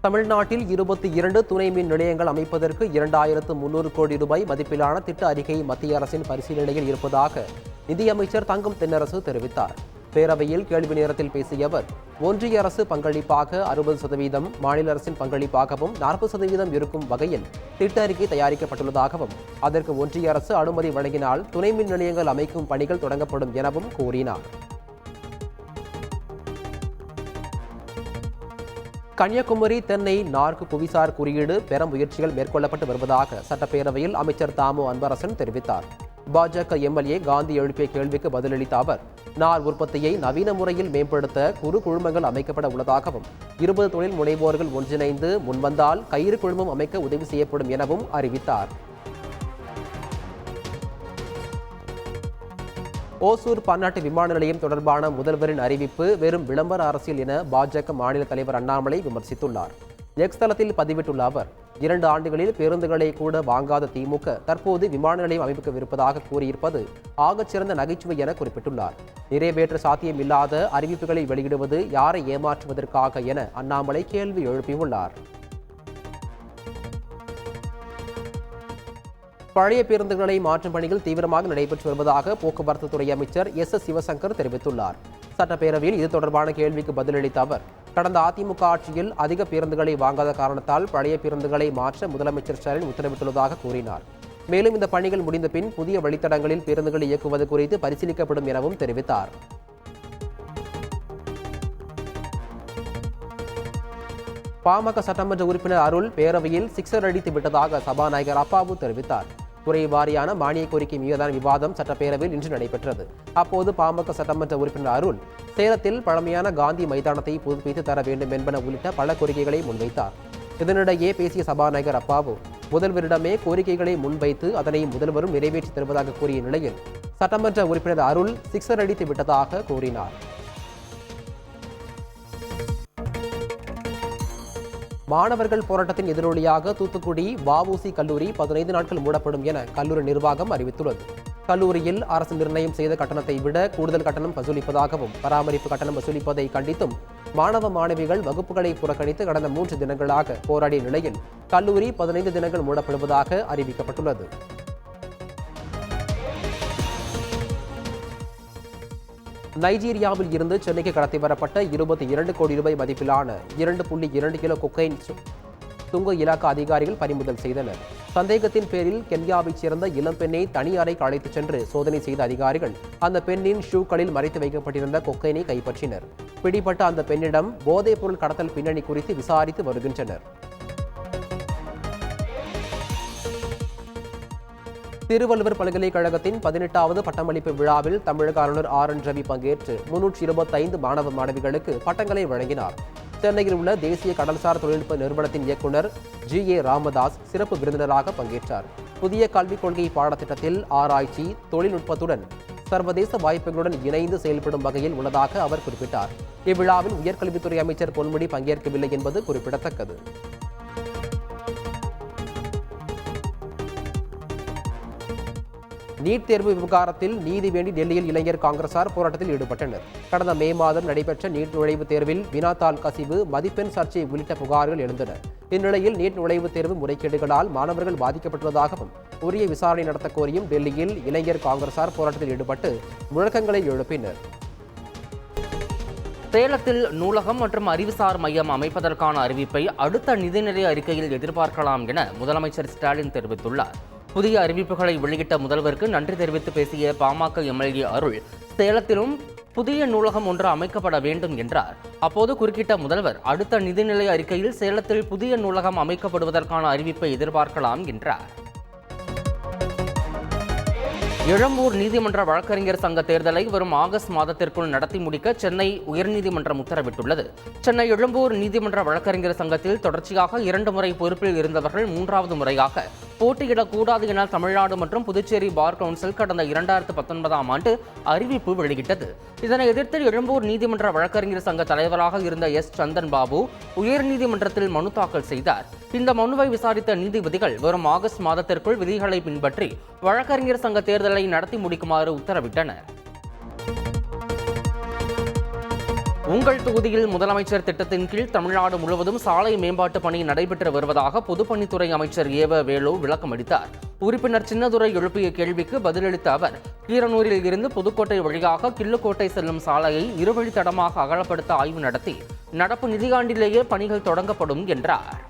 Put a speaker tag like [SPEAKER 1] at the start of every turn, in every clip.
[SPEAKER 1] தமிழ்நாட்டில் 22 துணை மின் நிலையங்கள் அமைப்பதற்கு 2300 கோடி ரூபாய் மதிப்பிலான திட்ட அறிக்கை மத்திய அரசின் பரிசீலனையில் இருப்பதாக நிதியமைச்சர் தங்கம் தென்னரசு தெரிவித்தார். பேரவையில் கேள்வி நேரத்தில் பேசிய அவர், ஒன்றிய அரசு பங்களிப்பாக 60%, மாநில அரசின் பங்களிப்பாகவும் 40% இருக்கும் வகையில் திட்ட அறிக்கை தயாரிக்கப்பட்டுள்ளதாகவும், அதற்கு ஒன்றிய அரசு அனுமதி வழங்கினால் துணை மின் நிலையங்கள் அமைக்கும் பணிகள் தொடங்கப்படும் எனவும் கூறினார். கன்னியாகுமரி தென்னை நான்கு புவிசார் குறியீடு பெற முயற்சிகள் மேற்கொள்ளப்பட்டு வருவதாக சட்டப்பேரவையில் அமைச்சர் தாமு அன்பரசன் தெரிவித்தார். பாஜக எம்எல்ஏ காந்தி எழுப்பிய கேள்விக்கு பதிலளித்த அவர், நார் உற்பத்தியை நவீன முறையில் மேம்படுத்த குறு குழுமங்கள் அமைக்கப்பட உள்ளதாகவும், 20 தொழில் முனைவோர்கள் ஒன்றிணைந்து முன்வந்தால் கயிறு குழுமம் அமைக்க உதவி செய்யப்படும் எனவும் அறிவித்தார். ஓசூர் பன்னாட்டு விமான நிலையம் தொடர்பான முதல்வரின் அறிவிப்பு வெறும் விளம்பர அரசியல் என பாஜக மாநில தலைவர் அண்ணாமலை விமர்சித்துள்ளார். எக்ஸ் தளத்தில் பதிவிட்டுள்ள அவர், 2 ஆண்டுகளில் பேருந்துகளை கூட வாங்காத திமுக தற்போது விமான நிலையம் அமைக்கவிருப்பதாக கூறியிருப்பது ஆகச்சிறந்த நகைச்சுவை என குறிப்பிட்டுள்ளார். நிறைவேற்ற சாத்தியமில்லாத அறிவிப்புகளை வெளியிடுவது யாரை ஏமாற்றுவதற்காக என அண்ணாமலை கேள்வி எழுப்பியுள்ளார். பழைய பேருந்துகளை மாற்றும் பணிகள் தீவிரமாக நடைபெற்று வருவதாக போக்குவரத்து துறை அமைச்சர் எஸ். சிவசங்கர் தெரிவித்துள்ளார். சட்டப்பேரவையில் இது தொடர்பான கேள்விக்கு பதிலளித்த அவர், கடந்த அதிமுக ஆட்சியில் அதிக பேருந்துகளை வாங்காத காரணத்தால் பழைய பேருந்துகளை மாற்ற முதலமைச்சர் ஸ்டாலின் உத்தரவிட்டுள்ளதாக கூறினார். மேலும் இந்த பணிகள் முடிந்த பின் புதிய வழித்தடங்களில் பேருந்துகளை இயக்குவது குறித்து பரிசீலிக்கப்படும் எனவும் தெரிவித்தார். பாமக சட்டமன்ற உறுப்பினர் அருள் பேரவையில் சிக்ஸர் அடித்து விட்டதாக சபாநாயகர் அப்பாவு தெரிவித்தார். துறை வாரியான மானிய கோரிக்கை மீதான விவாதம் சட்டப்பேரவையில் இன்று நடைபெற்றது. அப்போது பாமக சட்டமன்ற உறுப்பினர் அருள் சேலத்தில் பழமையான காந்தி மைதானத்தை புதுப்பித்து தர வேண்டும் என்பன உள்ளிட்ட பல கோரிக்கைகளை முன்வைத்தார். இதனிடையே பேசிய சபாநாயகர் அப்பாவு, முதல்வரிடமே கோரிக்கைகளை முன்வைத்து அதனை முதல்வரும் நிறைவேற்றி தருவதாக கூறிய நிலையில் சட்டமன்ற உறுப்பினர் அருள் சிக்ஸர் அடித்து விட்டதாக கூறினார். மாணவர்கள் போராட்டத்தின் எதிரொலியாக தூத்துக்குடி வ.உ.சி. கல்லூரி 15 நாட்கள் மூடப்படும் என கல்லூரி நிர்வாகம் அறிவித்துள்ளது. கல்லூரியில் அரசு நிர்ணயம் செய்த கட்டணத்தை விட கூடுதல் கட்டணம் வசூலிப்பதாகவும், பராமரிப்பு கட்டணம் வசூலிப்பதை கண்டித்தும் மாணவ மாணவிகள் வகுப்புகளை புறக்கணித்து கடந்த 3 தினங்களாக போராடிய நிலையில் கல்லூரி 15 தினங்கள் மூடப்படுவதாக அறிவிக்கப்பட்டுள்ளது. நைஜீரியாவில் இருந்து சென்னைக்கு கடத்தி வரப்பட்ட 22 கோடி ரூபாய் மதிப்பிலான 2.2 கிலோ கொக்கைன் சுங்க இலாக்கா அதிகாரிகள் பறிமுதல் செய்தனர். சந்தேகத்தின் பேரில் கென்யாவைச் சேர்ந்த இளம்பெண்ணை தனி அறைக்கு அழைத்துச் சென்று சோதனை செய்த அதிகாரிகள் அந்த பெண்ணின் ஷூக்களில் மறைத்து வைக்கப்பட்டிருந்த கொக்கைனை கைப்பற்றினர். பிடிபட்ட அந்த பெண்ணிடம் போதைப் பொருள் கடத்தல் பின்னணி குறித்து விசாரித்து வருகின்றனர். திருவள்ளுவர் பல்கலைக்கழகத்தின் 18வது பட்டமளிப்பு விழாவில் தமிழக ஆளுநர் ஆர்.என். ரவி பங்கேற்று 325 மாணவ மாணவிகளுக்கு பட்டங்களை வழங்கினார். சென்னையில் உள்ள தேசிய கடல்சார் தொழில்நுட்ப நிறுவனத்தின் இயக்குநர் ஜி.ஏ. ராமதாஸ் சிறப்பு விருந்தினராக பங்கேற்றார். புதிய கல்விக் கொள்கை பாடத்திட்டத்தில் ஆராய்ச்சி, தொழில்நுட்பத்துடன் சர்வதேச வாய்ப்புகளுடன் இணைந்து செயல்படும் வகையில் உள்ளதாக அவர் குறிப்பிட்டார். இவ்விழாவில் உயர்கல்வித்துறை அமைச்சர் பொன்முடி பங்கேற்கவில்லை என்பது குறிப்பிடத்தக்கது. நீட் தேர்வு விவகாரத்தில் நீதி வேண்டி டெல்லியில் இளைஞர் காங்கிரசார் போராட்டத்தில் ஈடுபட்டனர். கடந்த மே மாதம் நடைபெற்ற நீட் நுழைவுத் தேர்வில் வினாத்தாள் கசிவு, மதிப்பெண் சர்ச்சை உள்ளிட்ட புகார்கள் எழுந்தன. இந்நிலையில் நீட் நுழைவுத் தேர்வு முறைகேடுகளால் மாணவர்கள் பாதிக்கப்பட்டுள்ளதாகவும் உரிய விசாரணை நடத்த கோரியும் டெல்லியில் இளைஞர் காங்கிரசார் போராட்டத்தில் ஈடுபட்டு முழக்கங்களை எழுப்பினர்.
[SPEAKER 2] சேலத்தில் நூலகம் மற்றும் அறிவுசார் மையம் அமைப்பதற்கான அறிவிப்பை அடுத்த நிதிநிலை அறிக்கையில் எதிர்பார்க்கலாம் என முதலமைச்சர் ஸ்டாலின் தெரிவித்துள்ளார். புதிய அறிவிப்புகளை வெளியிட்ட முதல்வருக்கு நன்றி தெரிவித்து பேசிய பாமக எம்எல்ஏ அருள், சேலத்திலும் புதிய நூலகம் ஒன்று அமைக்கப்பட வேண்டும் என்றார். அப்போது குறுக்கிட்ட முதல்வர், அடுத்த நிதிநிலை அறிக்கையில் சேலத்தில் புதிய நூலகம் அமைக்கப்படுவதற்கான அறிவிப்பை எதிர்பார்க்கலாம் என்றார். எழும்பூர் நீதிமன்ற வழக்கறிஞர் சங்க தேர்தலை வரும் ஆகஸ்ட் மாதத்திற்குள் நடத்தி முடிக்க சென்னை உயர்நீதிமன்றம் உத்தரவிட்டுள்ளது. சென்னை எழும்பூர் நீதிமன்ற வழக்கறிஞர் சங்கத்தில் தொடர்ச்சியாக 2 முறை பொறுப்பில் இருந்தவர்கள் 3வது முறையாக போட்டியிடக்கூடாது என தமிழ்நாடு மற்றும் புதுச்சேரி பார் கவுன்சில் கடந்த 2019ஆம் ஆண்டு அறிவிப்பு வெளியிட்டது. இதனை எதிர்த்து எழும்பூர் நீதிமன்ற வழக்கறிஞர் சங்க தலைவராக இருந்த எஸ். சந்தன் பாபு உயர்நீதிமன்றத்தில் மனு தாக்கல் செய்தார். இந்த மனுவை விசாரித்த நீதிபதிகள் வரும் ஆகஸ்ட் மாதத்திற்குள் விதிகளை பின்பற்றி வழக்கறிஞர் சங்க தேர்தலை நடத்தி முடிக்குமாறு உத்தரவிட்டனர். உங்கள் தொகுதியில் முதலமைச்சர் திட்டத்தின் கீழ் தமிழ்நாடு முழுவதும் சாலை மேம்பாட்டு பணி நடைபெற்று வருவதாக பொதுப்பணித்துறை அமைச்சர் ஏவ வேலு விளக்கம் அளித்தார். உறுப்பினர் சின்னதுரை எழுப்பிய கேள்விக்கு பதிலளித்த அவர், கீரனூரில் இருந்து புதுக்கோட்டை வழியாக கிள்ளுக்கோட்டை செல்லும் சாலையை இருவழித்தடமாக அகலப்படுத்த ஆய்வு நடத்தி நடப்பு நிதியாண்டிலேயே பணிகள் தொடங்கப்படும் என்றார்.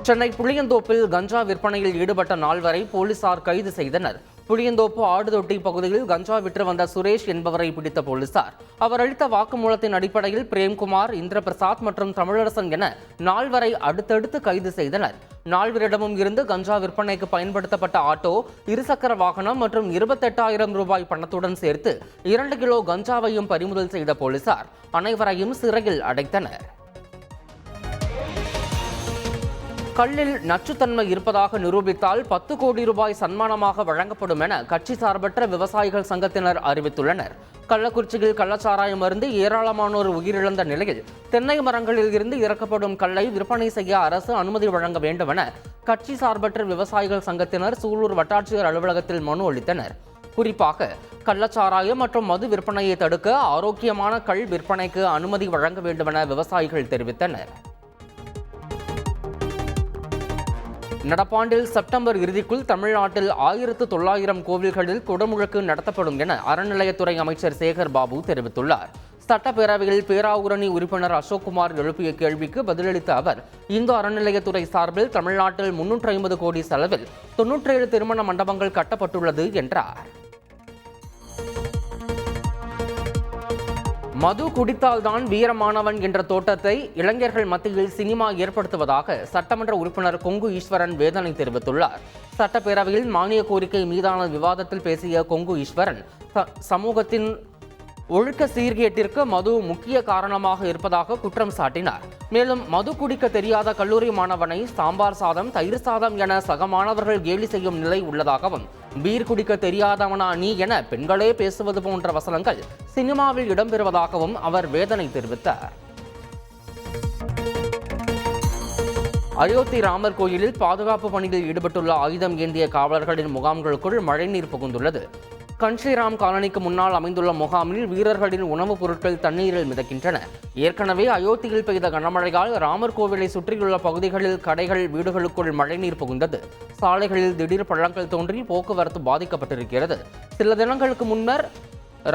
[SPEAKER 2] சென்னை புளியந்தோப்பில் கஞ்சா விற்பனையில் ஈடுபட்ட நால்வரை போலீசார் கைது செய்தனர். புளியந்தோப்பு ஆடுதொட்டி பகுதியில் கஞ்சா விற்று வந்த சுரேஷ் என்பவரை பிடித்த போலீசார் அவர் அளித்த வாக்குமூலத்தின் அடிப்படையில் பிரேம்குமார், இந்திரபிரசாத் மற்றும் தமிழரசன் என நால்வரை அடுத்தடுத்து கைது செய்தனர். நால்வரிடமும் இருந்து கஞ்சா விற்பனைக்கு பயன்படுத்தப்பட்ட ஆட்டோ, இருசக்கர வாகனம் மற்றும் 28,000 ரூபாய் பணத்துடன் சேர்த்து 2 கிலோ கஞ்சாவையும் பறிமுதல் செய்த போலீசார் அனைவரையும் சிறையில் அடைத்தனர். கல்லில் நச்சுத்தன்மை இருப்பதாக நிரூபித்தால் 10 கோடி ரூபாய் சன்மானமாக வழங்கப்படும் என கட்சி சார்பற்ற விவசாயிகள் சங்கத்தினர் அறிவித்துள்ளனர். கள்ளக்குறிச்சியில் கள்ளச்சாராயம் அருந்து ஏராளமானோர் உயிரிழந்த நிலையில் தென்னை மரங்களில் இருந்து இறக்கப்படும் கல்லை விற்பனை செய்ய அரசு அனுமதி வழங்க வேண்டும் என கட்சி சார்பற்ற விவசாயிகள் சங்கத்தினர் சூலூர் வட்டாட்சியர் அலுவலகத்தில் மனு அளித்தனர். குறிப்பாக கள்ளச்சாராயம் மற்றும் மது விற்பனையை தடுக்க ஆரோக்கியமான கள் விற்பனைக்கு அனுமதி வழங்க வேண்டும் என விவசாயிகள் தெரிவித்தனர். நடப்பாண்டில் செப்டம்பர் இறுதிக்குள் தமிழ்நாட்டில் 1900 கோவில்களில் குடமுழுக்கு நடத்தப்படும் என அறநிலையத்துறை அமைச்சர் சேகர் பாபு தெரிவித்துள்ளார். சட்டப்பேரவையில் பேராவூரணி உறுப்பினர் அசோக்குமார் எழுப்பிய கேள்விக்கு பதிலளித்த அவர், இந்து அறநிலையத்துறை சார்பில் தமிழ்நாட்டில் 350 கோடி செலவில் 97 திருமண மண்டபங்கள் கட்டப்பட்டுள்ளது என்றார். மது குடித்தால்தான் வீரமானவன் என்ற தோட்டத்தை இளைஞர்கள் மத்தியில் சினிமா ஏற்படுத்துவதாக சட்டமன்ற உறுப்பினர் கொங்கு ஈஸ்வரன் வேதனை தெரிவித்துள்ளார். சட்டப்பேரவையில் மானிய கோரிக்கை மீதான விவாதத்தில் பேசிய கொங்கு ஈஸ்வரன், சமூகத்தின் ஒழுக்க சீர்கேட்டிற்கு மது முக்கிய காரணமாக இருப்பதாக குற்றம் சாட்டினார். மேலும் மது குடிக்க தெரியாத கல்லூரி மாணவனை சாம்பார் சாதம், தயிர் சாதம் என சக மாணவர்கள் கேலி செய்யும் நிலை உள்ளதாகவும், பீர் குடிக்க தெரியாதவனா நீ என பெண்களே பேசுவது போன்ற வசனங்கள் சினிமாவில் இடம்பெறுவதாகவும் அவர் வேதனை தெரிவித்தார். அயோத்தி ராமர் கோயிலில் பாதுகாப்பு பணியில் ஈடுபட்டுள்ள ஆயுதம் ஏந்திய காவலர்களின் முகாம்களுக்குள் மழைநீர் புகுந்துள்ளது. கன்ஷிராம் காலனிக்கு முன்னால் அமைந்துள்ள முகாமில் வீரர்களின் உணவுப் பொருட்கள் தண்ணீரில் மிதக்கின்றன. ஏற்கனவே அயோத்தியில் பெய்த கனமழையால் ராமர் கோவிலை சுற்றியுள்ள பகுதிகளில் கடைகள், வீடுகளுக்குள் மழைநீர் புகுந்தது. சாலைகளில் திடீர் பள்ளங்கள் தோன்றி போக்குவரத்து பாதிக்கப்பட்டிருக்கிறது. சில தினங்களுக்கு முன்னர்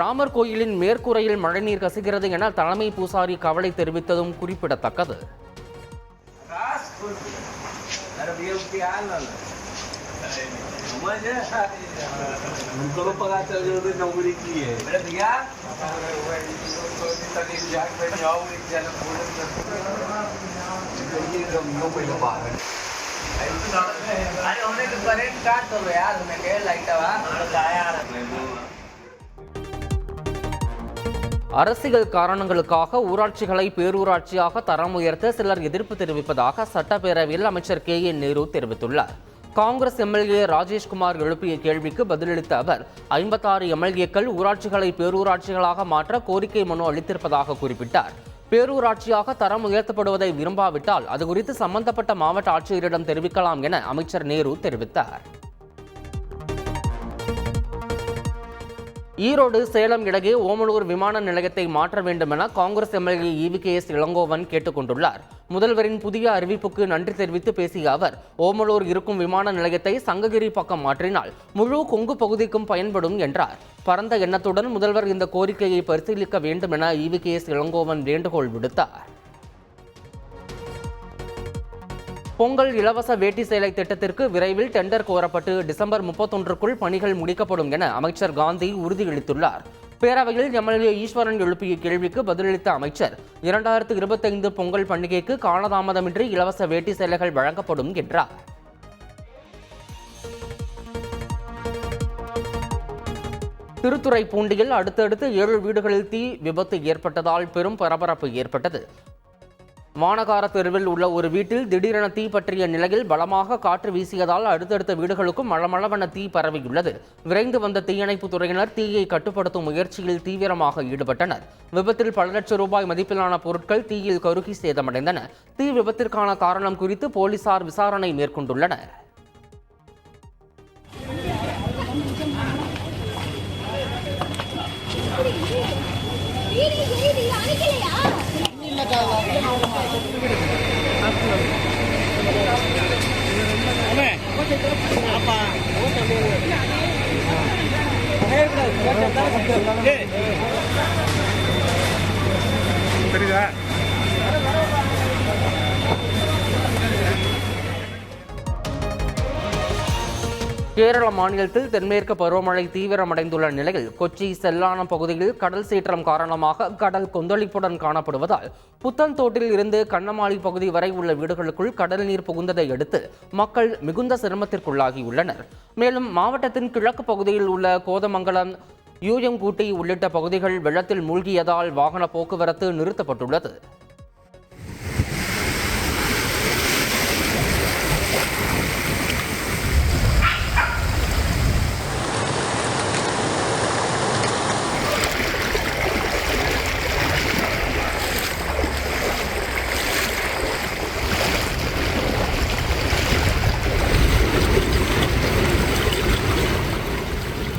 [SPEAKER 2] ராமர் கோயிலின் மேற்கூரையில் மழைநீர் கசிகிறது என தலைமை பூசாரி கவலை தெரிவித்ததும் குறிப்பிடத்தக்கது.
[SPEAKER 3] उनको तो पता चल गया उन्होंने नौकरी की है मेरे भैया अरे उन्हें तो करेंट काट दो यार उन्हें क्या लाइट यार.
[SPEAKER 2] அரசியல் காரணங்களுக்காக ஊராட்சிகளை பேரூராட்சியாக தரம் உயர்த்த சிலர் எதிர்ப்பு தெரிவிப்பதாக சட்டப்பேரவையில் அமைச்சர் KN நேரு தெரிவித்துள்ளார். காங்கிரஸ் எம்எல்ஏ ராஜேஷ்குமார் எழுப்பிய கேள்விக்கு பதிலளித்த அவர், 56 எம்எல்ஏக்கள் ஊராட்சிகளை பேரூராட்சிகளாக மாற்ற கோரிக்கை மனு அளித்திருப்பதாக குறிப்பிட்டார். பேரூராட்சியாக தரம் உயர்த்தப்படுவதை விரும்பாவிட்டால் அது குறித்து சம்பந்தப்பட்ட மாவட்ட ஆட்சியரிடம் தெரிவிக்கலாம் என அமைச்சர் நேரு தெரிவித்தார். ஈரோடு சேலம் இடையே ஓமலூர் விமான நிலையத்தை மாற்ற வேண்டும் என காங்கிரஸ் எம்எல்ஏ EVKS இளங்கோவன் கேட்டுக் கொண்டுள்ளார். முதல்வரின் புதிய அறிவிப்புக்கு நன்றி தெரிவித்து பேசிய அவர், ஓமலூர் இருக்கும் விமான நிலையத்தை சங்ககிரி பக்கம் மாற்றினால் முழு கொங்கு பகுதிக்கும் பயன்படும் என்றார். பரந்த எண்ணத்துடன் முதல்வர் இந்த கோரிக்கையை பரிசீலிக்க வேண்டும் என EVKS இளங்கோவன் வேண்டுகோள் விடுத்தார். பொங்கல் இலவச வேட்டி சேலை திட்டத்திற்கு விரைவில் டெண்டர் கோரப்பட்டு டிசம்பர் 31க்குள் பணிகள் முடிக்கப்படும் என அமைச்சர் காந்தி உறுதியளித்துள்ளார். பேரவையில் எம்எல்ஏ ஈஸ்வரன் எழுப்பிய கேள்விக்கு பதிலளித்த அமைச்சர், 2025 பொங்கல் பண்டிகைக்கு காலதாமதமின்றி இலவச வேட்டி சேலைகள் வழங்கப்படும் என்றார். திருத்துறைப்பூண்டியில் அடுத்தடுத்து 7 வீடுகளில் தீ விபத்து ஏற்பட்டதால் பெரும் பரபரப்பு ஏற்பட்டது. வானகார தெருவில் உள்ள ஒரு வீட்டில் திடீரென தீ பற்றிய நிலையில் பலமாக காற்று வீசியதால் அடுத்தடுத்த வீடுகளுக்கும் மளமளவென தீ பரவியுள்ளது. விரைந்து வந்த தீயணைப்பு துறையினர் தீயை கட்டுப்படுத்தும் முயற்சியில் தீவிரமாக ஈடுபட்டனர். விபத்தில் பல லட்சம் ரூபாய் மதிப்பிலான பொருட்கள் தீயில் கருகி சேதமடைந்தன. தீ விபத்திற்கான காரணம் குறித்து போலீசார் விசாரணை மேற்கொண்டுள்ளனர்.
[SPEAKER 4] தெரியுதா?
[SPEAKER 2] கேரள மாநிலத்தில் தென்மேற்கு பருவமழை தீவிரமடைந்துள்ள நிலையில் கொச்சி செல்லானம் பகுதியில் கடல் சீற்றம் காரணமாக கடல் கொந்தளிப்புடன் காணப்படுவதால் புத்தன்தோட்டில் இருந்து கண்ணமாளி பகுதி வரை உள்ள வீடுகளுக்குள் கடல் நீர் புகுந்ததை அடுத்து மக்கள் மிகுந்த சிரமத்திற்குள்ளாகியுள்ளனர். மேலும் மாவட்டத்தின் கிழக்கு பகுதியில் உள்ள கோதமங்கலம், யூயங்கூட்டி உள்ளிட்ட பகுதிகள் வெள்ளத்தில் மூழ்கியதால் வாகன போக்குவரத்து நிறுத்தப்பட்டுள்ளது.